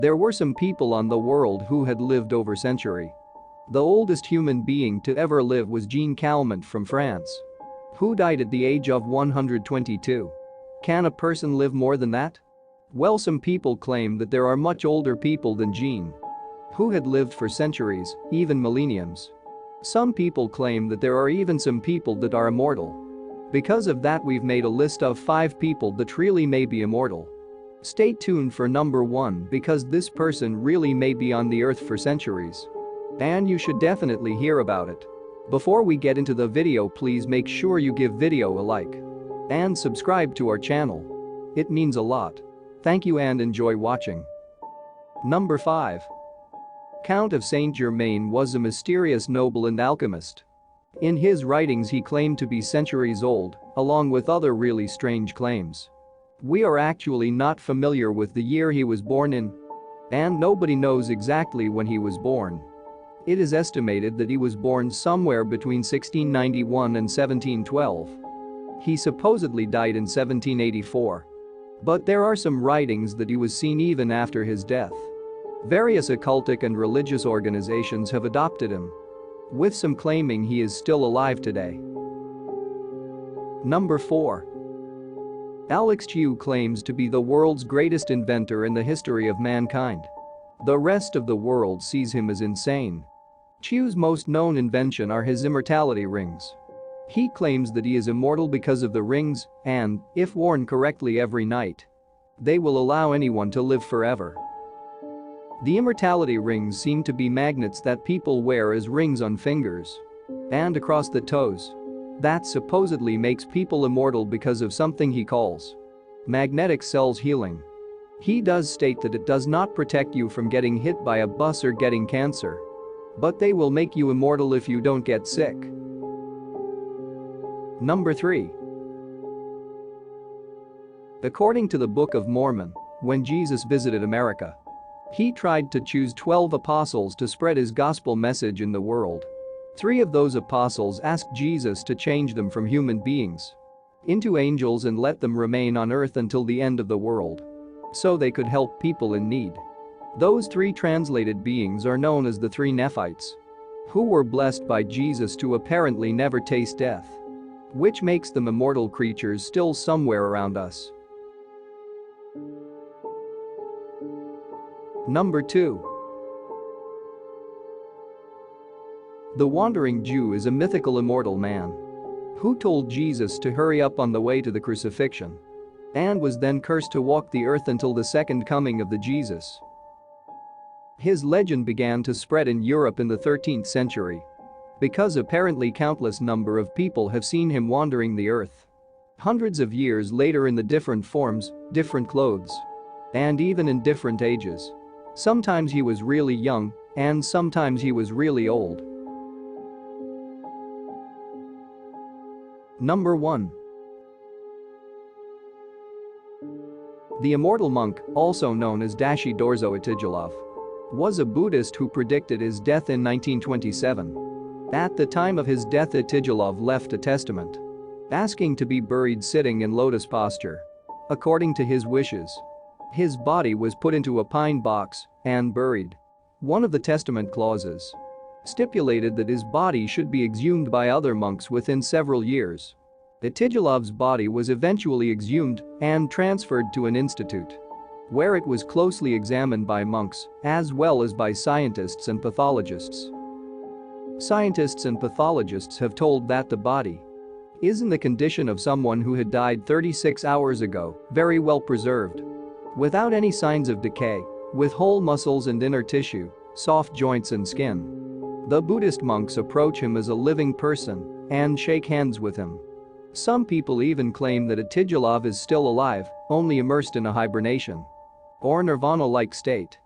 There were some people on the world who had lived over century. The oldest human being to ever live was Jeanne Calment from France, who died at the age of 122. Can a person live more than that? Well, some people claim that there are much older people than Jeanne who had lived for centuries, even millenniums. Some people claim that there are even some people that are immortal. Because of that, we've made a list of 5 people that really may be immortal. Stay tuned for number 1 because this person really may be on the earth for centuries. And you should definitely hear about it. Before we get into the video, please make sure you give video a like and subscribe to our channel. It means a lot. Thank you and enjoy watching. Number 5. Count of Saint Germain was a mysterious noble and alchemist. In his writings he claimed to be centuries old, along with other really strange claims. We are actually not familiar with the year he was born in, and nobody knows exactly when he was born. It is estimated that he was born somewhere between 1691 and 1712. He supposedly died in 1784. But there are some writings that he was seen even after his death. Various occultic and religious organizations have adopted him, with some claiming he is still alive today. Number 4. Alex Chiu claims to be the world's greatest inventor in the history of mankind. The rest of the world sees him as insane. Chiu's most known invention are his immortality rings. He claims that he is immortal because of the rings and, if worn correctly every night, they will allow anyone to live forever. The immortality rings seem to be magnets that people wear as rings on fingers and across the toes. That supposedly makes people immortal because of something he calls magnetic cells healing. He does state that it does not protect you from getting hit by a bus or getting cancer, but they will make you immortal if you don't get sick. Number 3. According to the Book of Mormon, when Jesus visited America, he tried to choose 12 apostles to spread his gospel message in the world. 3 of those apostles asked Jesus to change them from human beings into angels and let them remain on earth until the end of the world, so they could help people in need. Those 3 translated beings are known as the 3 Nephites, who were blessed by Jesus to apparently never taste death, which makes them immortal creatures still somewhere around us. Number 2. The Wandering Jew is a mythical immortal man who told Jesus to hurry up on the way to the crucifixion and was then cursed to walk the earth until the second coming of the Jesus. His legend began to spread in Europe in the 13th century because apparently countless number of people have seen him wandering the earth hundreds of years later in the different forms, different clothes, and even in different ages. Sometimes he was really young and sometimes he was really old. Number 1. The immortal monk, also known as Dashi Dorzo Itigilov, was a Buddhist who predicted his death in 1927. At the time of his death, Itigilov left a testament asking to be buried sitting in lotus posture. According to his wishes, his body was put into a pine box and buried. One of the testament clauses stipulated that his body should be exhumed by other monks within several years. Itigilov's body was eventually exhumed and transferred to an institute, where it was closely examined by monks as well as by scientists and pathologists. Scientists and pathologists have told that the body is in the condition of someone who had died 36 hours ago, very well preserved, without any signs of decay, with whole muscles and inner tissue, soft joints and skin. The Buddhist monks approach him as a living person and shake hands with him. Some people even claim that Itigilov is still alive, only immersed in a hibernation or nirvana-like state.